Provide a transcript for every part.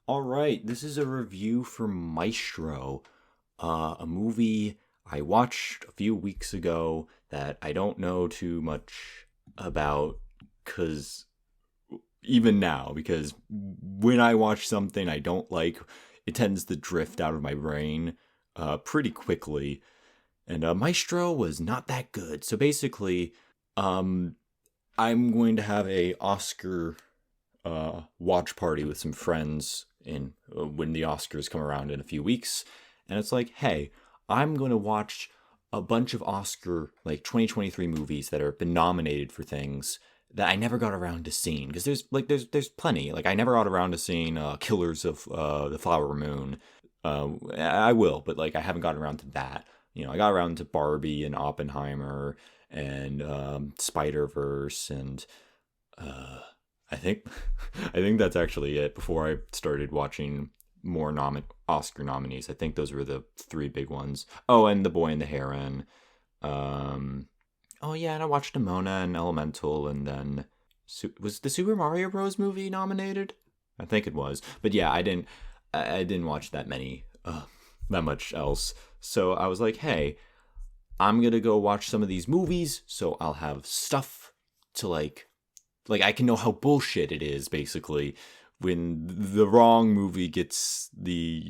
All right, this is a review for Maestro, a movie I watched a few weeks ago that I don't know too much about because even now, because when I watch something I don't like, it tends to drift out of my brain pretty quickly. And Maestro was not that good. So basically, um, I'm going to have a Oscar watch party with some friends in when the Oscars come around in a few weeks, and it's like, hey, I'm going to watch a bunch of Oscar like 2023 movies that have been nominated for things that I never got around to seeing because there's plenty. Like I never got around to seeing Killers of the Flower Moon. I will, but like I haven't gotten around to that. I got around to Barbie and Oppenheimer and Spider Verse and uh, I think I think that's actually it. Before I started watching more Oscar nominees, I think those were the three big ones. Oh, and The Boy and the Heron. Um, oh yeah, and I watched Demona and Elemental, and then was the Super Mario Bros. Movie nominated? I think it was, but yeah, I didn't watch that much else. So I was like, hey, I'm gonna go watch some of these movies, so I'll have stuff to like I can know how bullshit it is basically when the wrong movie gets the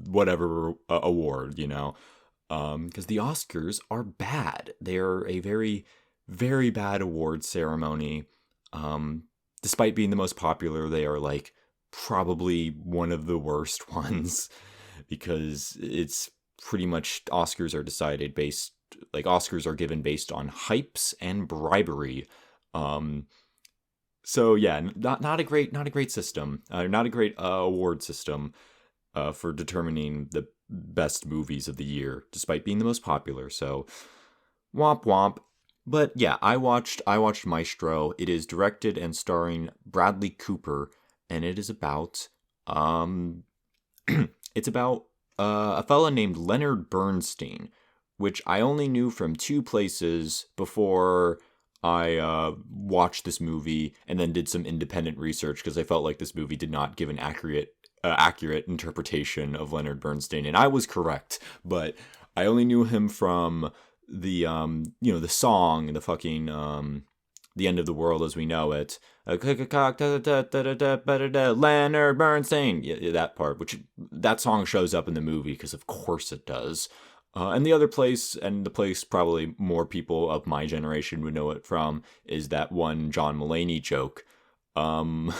whatever award because the Oscars are bad. They're a very very bad award ceremony. um Despite being the most popular, they are like probably one of the worst ones because it's pretty much Oscars are decided based like Oscars are given based on hypes and bribery. um so yeah, not a great system, not a great award system for determining the best movies of the year, despite being the most popular. So womp womp. But yeah, I watched Maestro. It is directed and starring Bradley Cooper, and it is about um it's about a fella named Leonard Bernstein, which I only knew from two places before I watched this movie and then did some independent research because I felt like this movie did not give an accurate interpretation of Leonard Bernstein, and I was correct. But I only knew him from the song, the fucking the end of the world as we know it. Leonard Bernstein, yeah, that part, which that song shows up in the movie because of course it does. And the other place, and the place probably more people of my generation would know it from, is that one John Mulaney joke, um,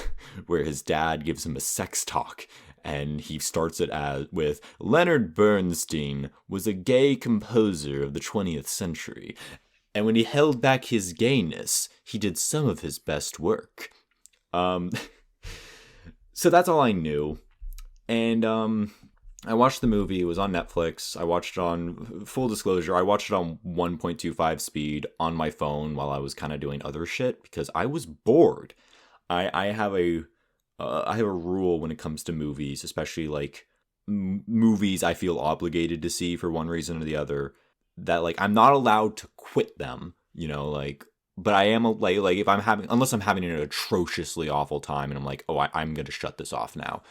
where his dad gives him a sex talk, and he starts it with Leonard Bernstein was a gay composer of the 20th century, and when he held back his gayness, he did some of his best work. Um, so that's all I knew, and I watched the movie. It was on Netflix. I watched it on full disclosure. I watched it on 1.25 speed on my phone while I was kind of doing other shit because I was bored. I have a rule when it comes to movies, especially like movies I feel obligated to see for one reason or the other. That like I'm not allowed to quit them, like. But I am like if unless I'm having an atrociously awful time and I'm like, oh, I'm gonna shut this off now.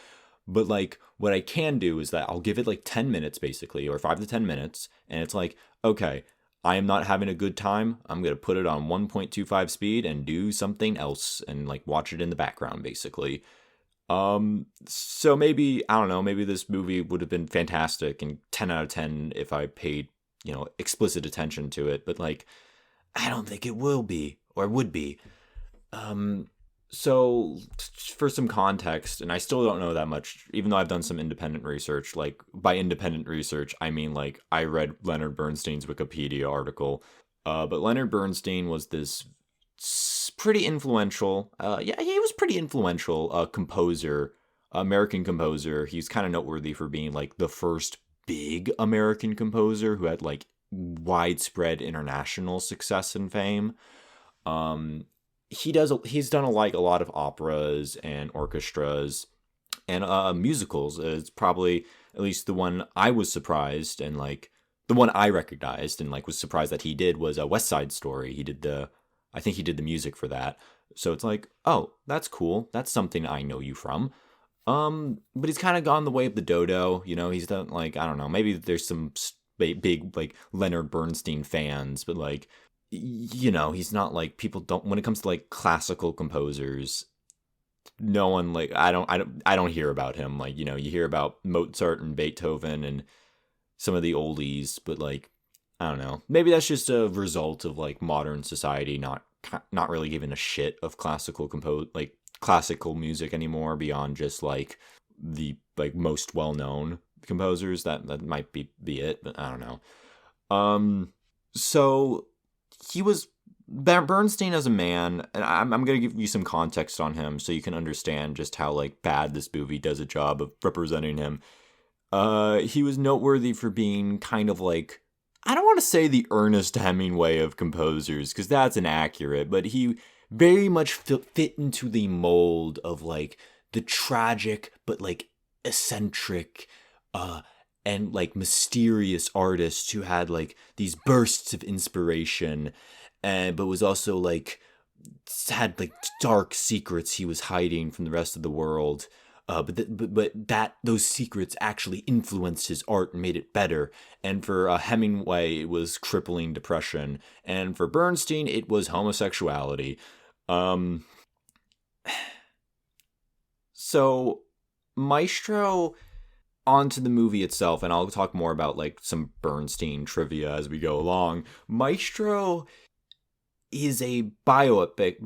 But like what I can do is that I'll give it like 10 minutes basically, or 5 to 10 minutes, and it's like, okay, I am not having a good time. I'm going to put it on 1.25 speed and do something else and like watch it in the background basically. So maybe I don't know, maybe this movie would have been fantastic and 10 out of 10 if I paid, explicit attention to it, but like I don't think it will be or would be. Um so, for some context, and I still don't know that much, even though I've done some independent research. Like, by independent research, I mean, like, I read Leonard Bernstein's Wikipedia article. But Leonard Bernstein was this pretty influential, yeah, he was pretty influential composer, American composer. He's kind of noteworthy for being, like, the first big American composer who had, like, widespread international success and fame. Um, he's done like a lot of operas and orchestras and musicals. It's probably at least the one I was surprised and like the one I recognized and like was surprised that he did was a West Side Story. I think he did the music for that. So it's like, oh, that's cool. That's something I know you from. But he's kind of gone the way of the dodo. He's done, like, I don't know, maybe there's some big like Leonard Bernstein fans, but like, he's not like, people don't, when it comes to like classical composers, no one, like, I don't hear about him. Like, you hear about Mozart and Beethoven and some of the oldies, but like, I don't know. Maybe that's just a result of like modern society not really giving a shit of classical music anymore beyond just like the like most well-known composers. That might be it, but I don't know. So he was Bernstein as a man, and I'm going to give you some context on him so you can understand just how like bad this movie does a job of representing him. He was noteworthy for being kind of like, I don't want to say the Ernest Hemingway of composers, because that's inaccurate, but he very much fit into the mold of like the tragic but like eccentric and like mysterious artist who had like these bursts of inspiration, but was also like had like dark secrets he was hiding from the rest of the world. But that those secrets actually influenced his art and made it better. And for Hemingway, it was crippling depression, and for Bernstein, it was homosexuality. So Maestro, onto the movie itself, and I'll talk more about like some Bernstein trivia as we go along. Maestro is a bioepic.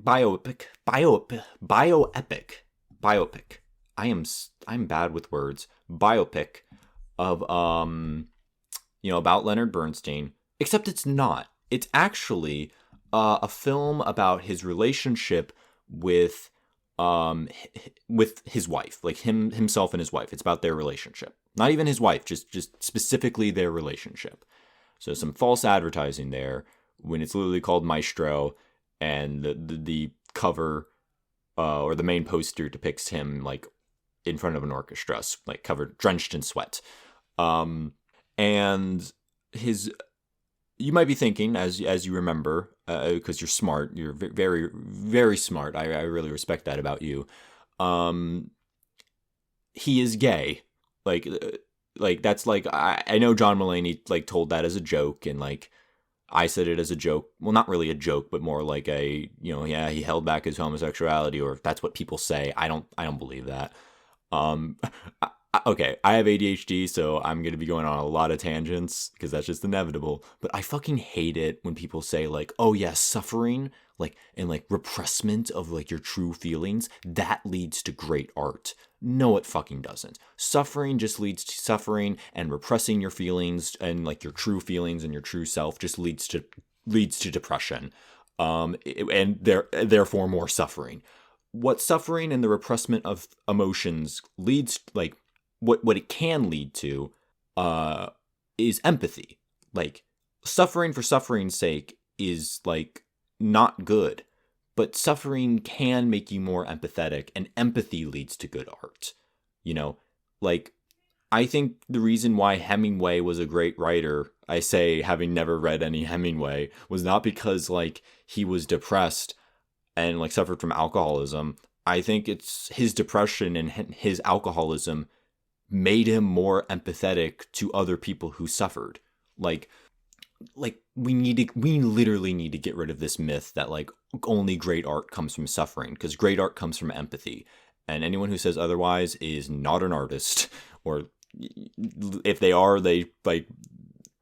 I'm bad with words. Biopic of about Leonard Bernstein, except it's not. It's actually a film about his relationship with his wife, like himself and his wife. It's about their relationship. Not even his wife, just specifically their relationship. So some false advertising there when it's literally called Maestro, and the cover or the main poster depicts him like in front of an orchestra, like covered, drenched in sweat. And you might be thinking, as you remember, because you're smart, you're very, very smart. I really respect that about you. He is gay. Like that's like, I know John Mulaney like told that as a joke, and like I said it as a joke. Well, not really a joke, but more like a, yeah, he held back his homosexuality, or that's what people say. I don't believe that. Okay, I have ADHD, so I'm going to be going on a lot of tangents because that's just inevitable. But I fucking hate it when people say like, oh yeah, suffering, like, and like repressment of like your true feelings, that leads to great art. No, it fucking doesn't. Suffering just leads to suffering, and repressing your feelings and like your true feelings and your true self just leads to depression. And therefore more suffering. What suffering and the repressment of emotions leads, like, what it can lead to is empathy. Like, suffering for suffering's sake is like not good, but suffering can make you more empathetic, and empathy leads to good art. Like, I think the reason why Hemingway was a great writer, I say having never read any Hemingway, was not because like he was depressed and like suffered from alcoholism. I think it's his depression and his alcoholism made him more empathetic to other people who suffered. Like we literally need to get rid of this myth that like only great art comes from suffering, because great art comes from empathy. And anyone who says otherwise is not an artist, or if they are, they like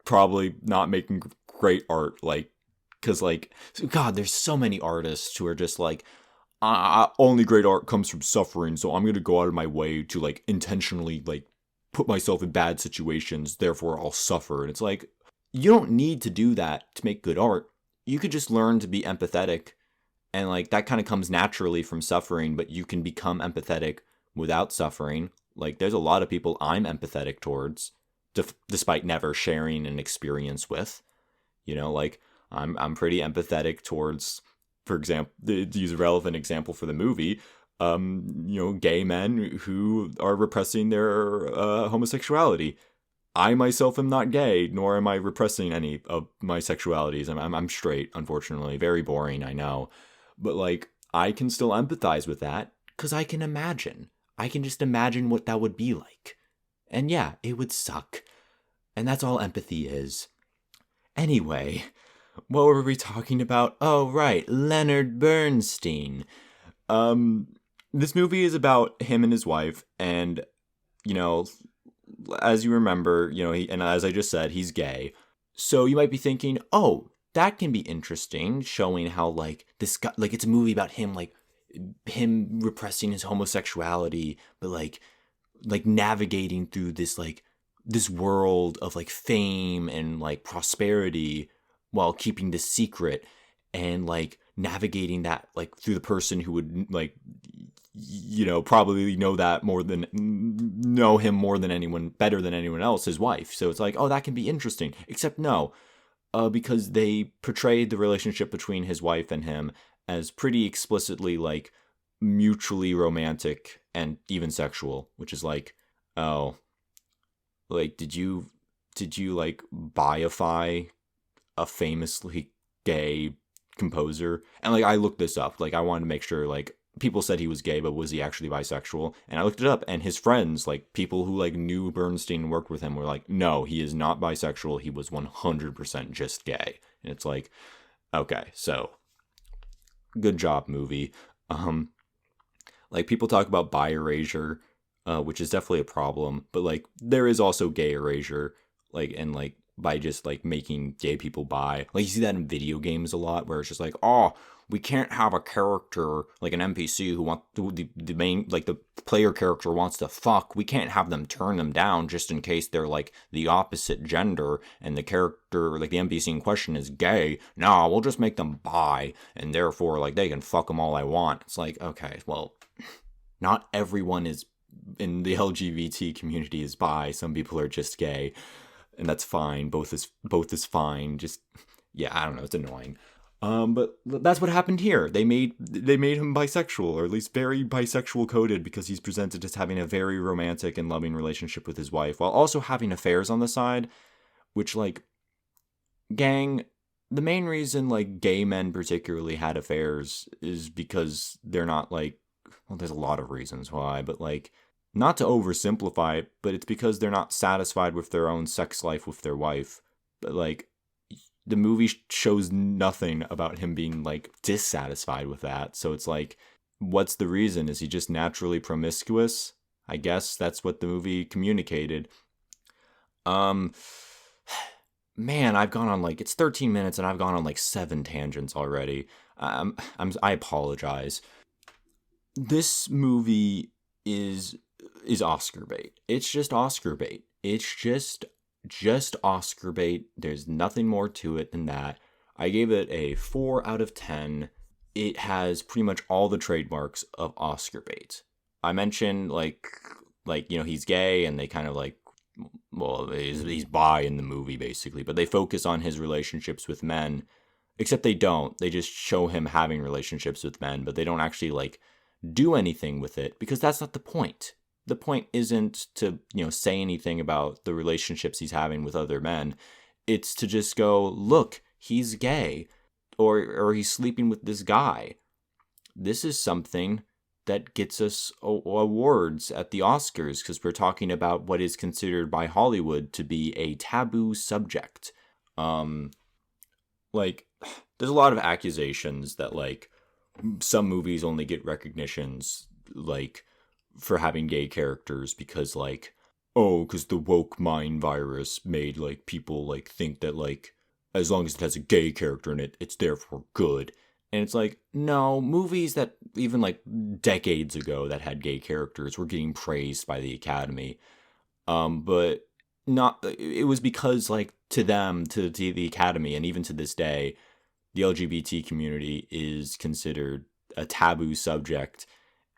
probably not making great art. Like, because like, God, there's so many artists who are just like, only great art comes from suffering, so I'm going to go out of my way to like intentionally like put myself in bad situations, therefore I'll suffer. And it's like, you don't need to do that to make good art. You could just learn to be empathetic, and like that kind of comes naturally from suffering, but you can become empathetic without suffering. Like, there's a lot of people I'm empathetic towards, despite never sharing an experience with. Like, I'm pretty empathetic towards, for example, to use a relevant example for the movie, gay men who are repressing their homosexuality. I myself am not gay, nor am I repressing any of my sexualities. I'm straight, unfortunately. Very boring, I know. But like, I can still empathize with that because I can imagine. I can just imagine what that would be like. And yeah, it would suck. And that's all empathy is. Anyway, what were we talking about? Oh, right, Leonard Bernstein. Um, this movie is about him and his wife, and, you know, as you remember, and as I just said, he's gay. So you might be thinking, oh, that can be interesting, showing how, like, this guy, like, it's a movie about him, like, him repressing his homosexuality, but, like navigating through this, like, this world of, like, fame and, like, prosperity while keeping this secret, and, like, navigating that, like, through the person who would, like, probably know him more than anyone, better than anyone else, his wife. So it's like, oh, that can be interesting. Except no, because they portrayed the relationship between his wife and him as pretty explicitly, like, mutually romantic and even sexual, which is like, oh, like, did you like bioify a famously gay composer? And, like, I looked this up, like, I wanted to make sure, like, people said he was gay, but was he actually bisexual? And I looked it up, and his friends, like, people who, like, knew Bernstein and worked with him, were like, no, he is not bisexual, he was 100% just gay. And it's like, okay, so good job, movie. Like, people talk about bi erasure, which is definitely a problem, but, like, there is also gay erasure, like, and, like, by just, like, making gay people bi. Like, you see that in video games a lot, where it's just like, oh, we can't have a character, like an NPC who wants the main, like, the player character wants to fuck. We can't have them turn them down just in case they're, like, the opposite gender and the character, like, the NPC in question is gay. No, we'll just make them bi, and therefore, like, they can fuck them all I want. It's like, okay, well, not everyone is in the LGBT community is bi. Some people are just gay, and that's fine. Both is fine. Just, yeah, I don't know. It's annoying. But that's what happened here. They made him bisexual, or at least very bisexual coded, because he's presented as having a very romantic and loving relationship with his wife, while also having affairs on the side, which, like, gang, the main reason, like, gay men particularly had affairs is because they're not, like, well, there's a lot of reasons why, but, like, not to oversimplify it, but it's because they're not satisfied with their own sex life with their wife. But, like, the movie shows nothing about him being, like, dissatisfied with that. So it's like, what's the reason? Is he just naturally promiscuous? I guess that's what the movie communicated. Man, I've gone on, like, it's 13 minutes and I've gone on, like, 7 tangents already. I apologize. This movie is Oscar bait. It's just Oscar bait. It's just Oscar bait. There's nothing more to it than that. I gave it a 4 out of 10. It has pretty much all the trademarks of Oscar bait. I mentioned, like, he's gay, and they kind of, like, well, he's bi in the movie, basically, but they focus on his relationships with men, except they don't. They just show him having relationships with men, but they don't actually, like, do anything with it, because that's not the point. The point isn't to, say anything about the relationships he's having with other men. It's to just go, look, he's gay, or he's sleeping with this guy. This is something that gets us awards at the Oscars, because we're talking about what is considered by Hollywood to be a taboo subject. Like, there's a lot of accusations that, like, some movies only get recognitions, like, for having gay characters because, like, oh, because the woke mind virus made, like, people, like, think that, like, as long as it has a gay character in it, it's therefore good. And it's like, no, movies that even, like, decades ago that had gay characters were getting praised by the Academy. But not, it was because, like, to them, to the Academy, and even to this day, the LGBT community is considered a taboo subject,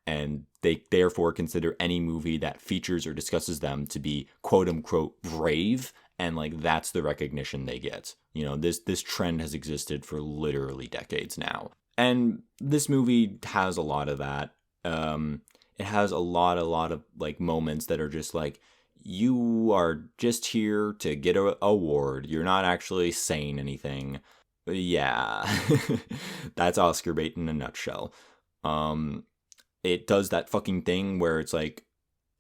and they therefore consider any movie that features or discusses them to be quote-unquote brave, and, like, that's the recognition they get. This trend has existed for literally decades now. And this movie has a lot of that. It has a lot of, like, moments that are just like, you are just here to get an award. You're not actually saying anything. Yeah, that's Oscar bait in a nutshell. it does that fucking thing where it's like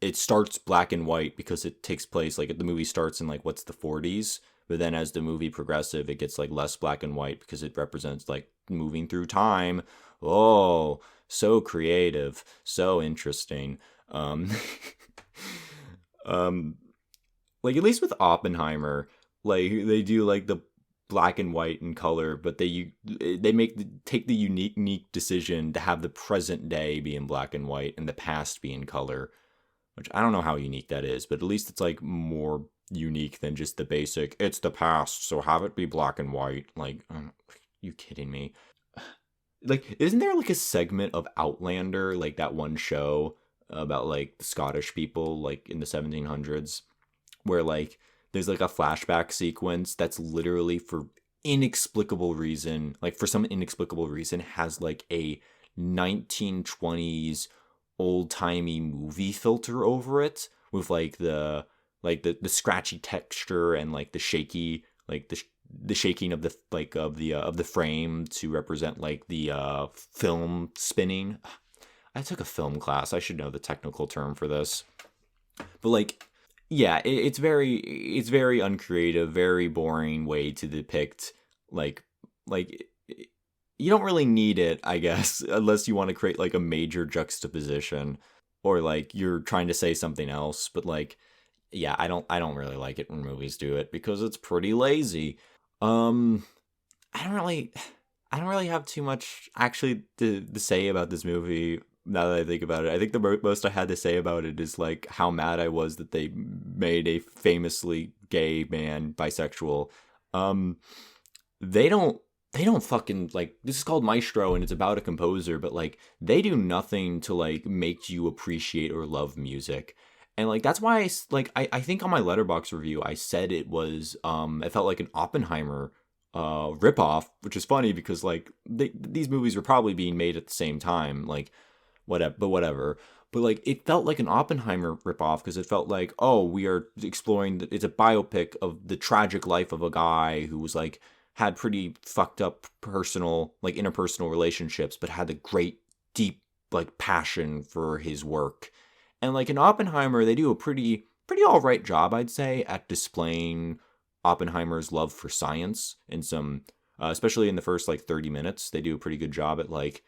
it starts black and white because it takes place like the movie starts in like what's the 40s, but then as the movie progressive it gets like less black and white because it represents like moving through time. Oh, so creative, so interesting. um um like at least with Oppenheimer, like they do like the black and white and color, but take the unique decision to have the present day be in black and white and the past be in color, which I don't know how unique that is, but at least it's like more unique than just the basic it's the past so have it be black and white. Like, you kidding me? Like, isn't there like a segment of Outlander, like that one show about like the Scottish people like in the 1700s, where like there's like a flashback sequence that's literally for inexplicable reason, like for some inexplicable reason, has like a 1920s old timey movie filter over it with like the scratchy texture and like the shaky like the shaking of the like of the frame to represent like the film spinning. I took a film class. I should know the technical term for this. But like, yeah, it's very uncreative, very boring way to depict like like you don't really need it, I guess, unless you want to create like a major juxtaposition or like you're trying to say something else. But like, yeah, I don't really like it when movies do it because it's pretty lazy. Um, I don't really I don't really have too much actually to say about this movie now that I think about it. I think the most I had to say about it is like how mad I was that they made a famously gay man bisexual. Um, they don't they don't fucking like this is called Maestro and it's about a composer, but like they do nothing to like make you appreciate or love music. And like that's why I think on my Letterbox review I said it felt like an Oppenheimer ripoff, which is funny because like these movies were probably being made at the same time, like whatever. But like it felt like an Oppenheimer ripoff because it felt like, oh, we are exploring it's a biopic of the tragic life of a guy who was like had pretty fucked up personal like interpersonal relationships, but had a great deep like passion for his work. And like in Oppenheimer, they do a pretty all right job, I'd say, at displaying Oppenheimer's love for science in some, especially in the first like 30 minutes. They do a pretty good job at like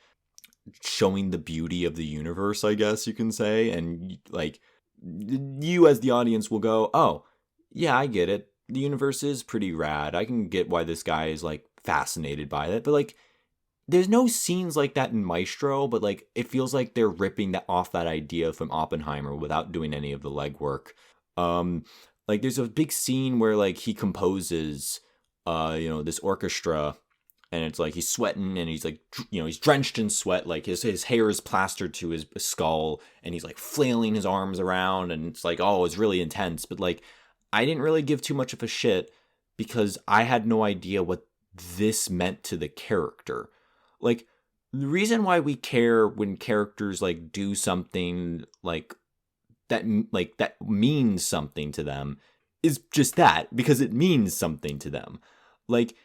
showing the beauty of the universe, I guess you can say. And like you as the audience will go, oh, yeah, I get it. The universe is pretty rad. I can get why this guy is like fascinated by it. But like there's no scenes like that in Maestro, but like it feels like they're ripping that idea from Oppenheimer without doing any of the legwork. Um, like there's a big scene where like he composes, this orchestra, and it's like he's sweating and he's like, he's drenched in sweat, like his hair is plastered to his skull, and he's like flailing his arms around, and it's like, oh, it's really intense. But like, I didn't really give too much of a shit because I had no idea what this meant to the character. Like the reason why we care when characters like do something like that means something to them is just that because it means something to them. Like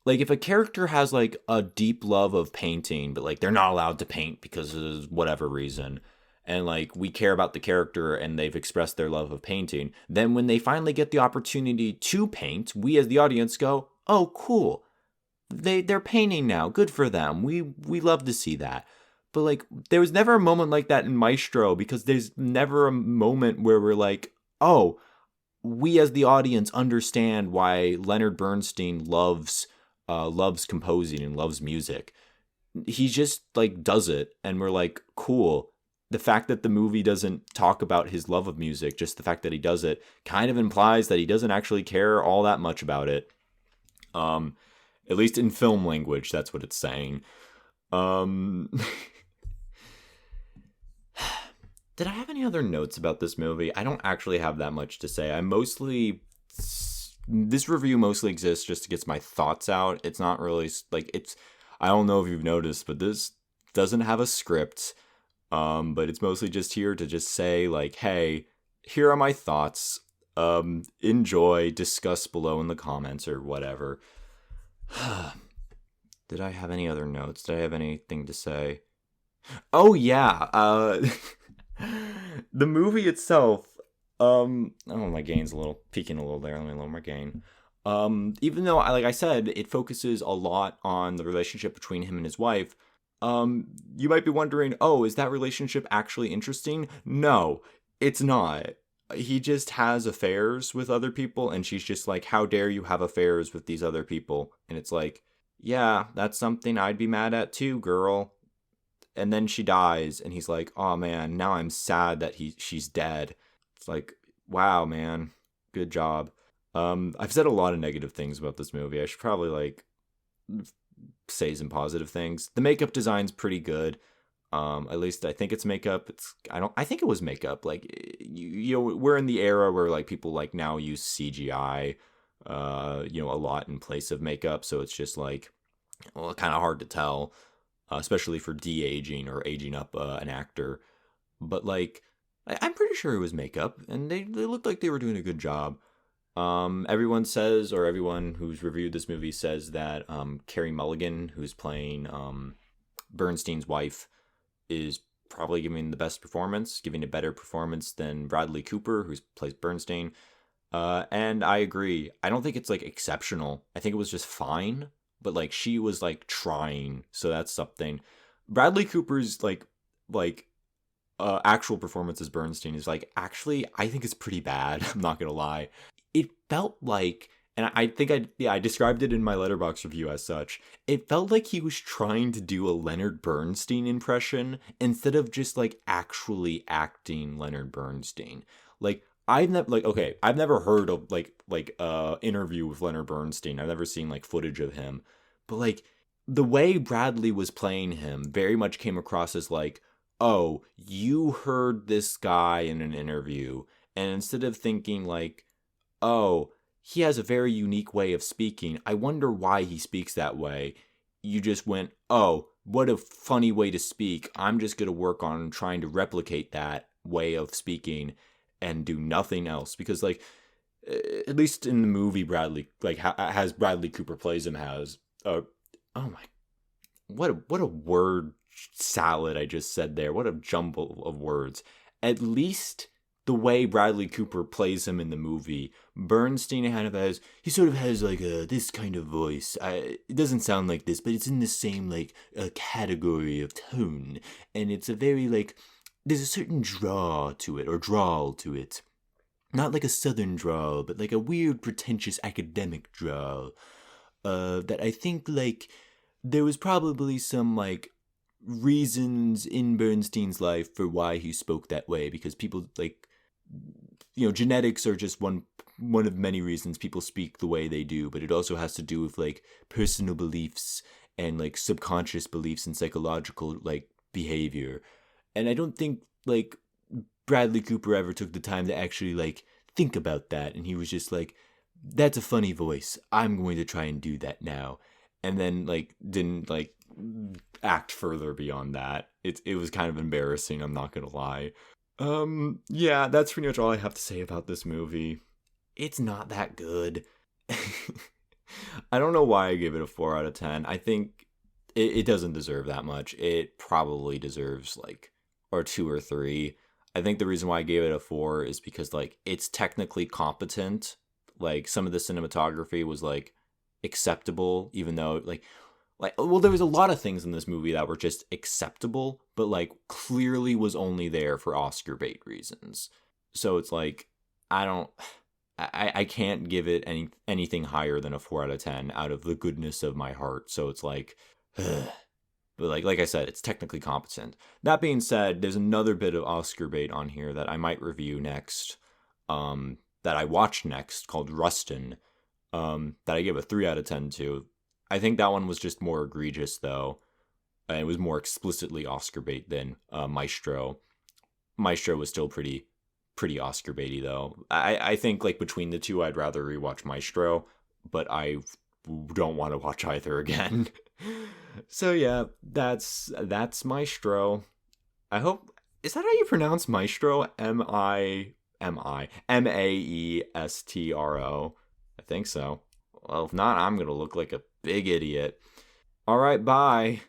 if a character has like a deep love of painting, but like they're not allowed to paint because of whatever reason, and like we care about the character and they've expressed their love of painting, then when they finally get the opportunity to paint, we as the audience go, oh, cool, they're painting now. Good for them. We love to see that. But like there was never a moment like that in Maestro because there's never a moment where we're like, "Oh, we as the audience understand why Leonard Bernstein loves composing and loves music." He just like does it and we're like, "Cool." The fact that the movie doesn't talk about his love of music, just the fact that he does it kind of implies that he doesn't actually care all that much about it. At least in film language, that's what it's saying. Um, did I have any other notes about this movie? I don't actually have that much to say. This review mostly exists just to get my thoughts out. It's not really like I don't know if you've noticed, but this doesn't have a script. But it's mostly just here to just say like, hey, here are my thoughts. Enjoy, discuss below in the comments or whatever. Did I have any other notes? Did I have anything to say? Oh yeah. The movie itself. Oh, my gain's a little peaking a little there. Let me lower my gain. Even though, like I said, it focuses a lot on the relationship between him and his wife. You might be wondering, oh, is that relationship actually interesting? No, it's not. He just has affairs with other people, and she's just like, how dare you have affairs with these other people? And it's like, yeah, that's something I'd be mad at too, girl. And then she dies, and he's like, oh man, now I'm sad that she's dead. It's like, wow, man, good job. I've said a lot of negative things about this movie. I should probably like say some positive things. The makeup design's pretty good. At least I think it's makeup. I think it was makeup. Like you know, we're in the era where like people like now use CGI, a lot in place of makeup. So it's just like, well, kind of hard to tell, especially for de-aging or aging up an actor. But like, I'm pretty sure it was makeup, and they looked like they were doing a good job. Everyone says, or everyone who's reviewed this movie says that Carey Mulligan, who's playing Bernstein's wife, is probably giving the best performance, giving a better performance than Bradley Cooper, who plays Bernstein. And I agree. I don't think it's like exceptional. I think it was just fine, but like she was like trying, so that's something. Bradley Cooper's actual performance as Bernstein is like, actually, I think it's pretty bad. I'm not gonna lie. It felt like, and I think I described it in my Letterboxd review as such. It felt like he was trying to do a Leonard Bernstein impression instead of just like actually acting Leonard Bernstein. Like I've never heard of interview with Leonard Bernstein. I've never seen like footage of him, but like the way Bradley was playing him very much came across as like, oh, you heard this guy in an interview, and instead of thinking like, oh, he has a very unique way of speaking, I wonder why he speaks that way, you just went, oh, what a funny way to speak. I'm just going to work on trying to replicate that way of speaking and do nothing else. Because, like, at least in the movie, Bradley, like, has Bradley Cooper plays him has, oh my, what a word salad I just said there. What a jumble of words. At least the way Bradley Cooper plays him in the movie, Bernstein he sort of has like this kind of voice. It doesn't sound like this, but it's in the same like category of tone, and it's a very like, there's a certain draw to it, or drawl to it. Not like a southern drawl, but like a weird, pretentious academic drawl. That I think like there was probably some like reasons in Bernstein's life for why he spoke that way, because people like, genetics are just one of many reasons people speak the way they do, but it also has to do with like personal beliefs and like subconscious beliefs and psychological like behavior. And I don't think like Bradley Cooper ever took the time to actually like think about that, and he was just like, that's a funny voice, I'm going to try and do that now, and then like didn't like act further beyond that. It was kind of embarrassing, I'm not gonna lie. Yeah, that's pretty much all I have to say about this movie. It's not that good. I don't know why I give it a 4 out of 10. I think it doesn't deserve that much. It probably deserves like, or 2 or 3. I think the reason why I gave it a 4 is because like it's technically competent. Like some of the cinematography was like acceptable, even though like well, there was a lot of things in this movie that were just acceptable, but like clearly was only there for Oscar bait reasons. So it's like, I don't I can't give it anything higher than a 4 out of 10 out of the goodness of my heart. So it's like but like I said, it's technically competent. That being said, there's another bit of Oscar bait on here that I might review next. That I watched next, called Rustin. That I give a 3 out of 10 to. I think that one was just more egregious, though. It was more explicitly Oscar bait than Maestro. Maestro was still pretty Oscar baity, though. I think like between the two, I'd rather rewatch Maestro, but I don't want to watch either again. So yeah, that's Maestro. I hope, is that how you pronounce Maestro? Maestro. I think so. Well, if not, I'm gonna look like a big idiot. All right, bye.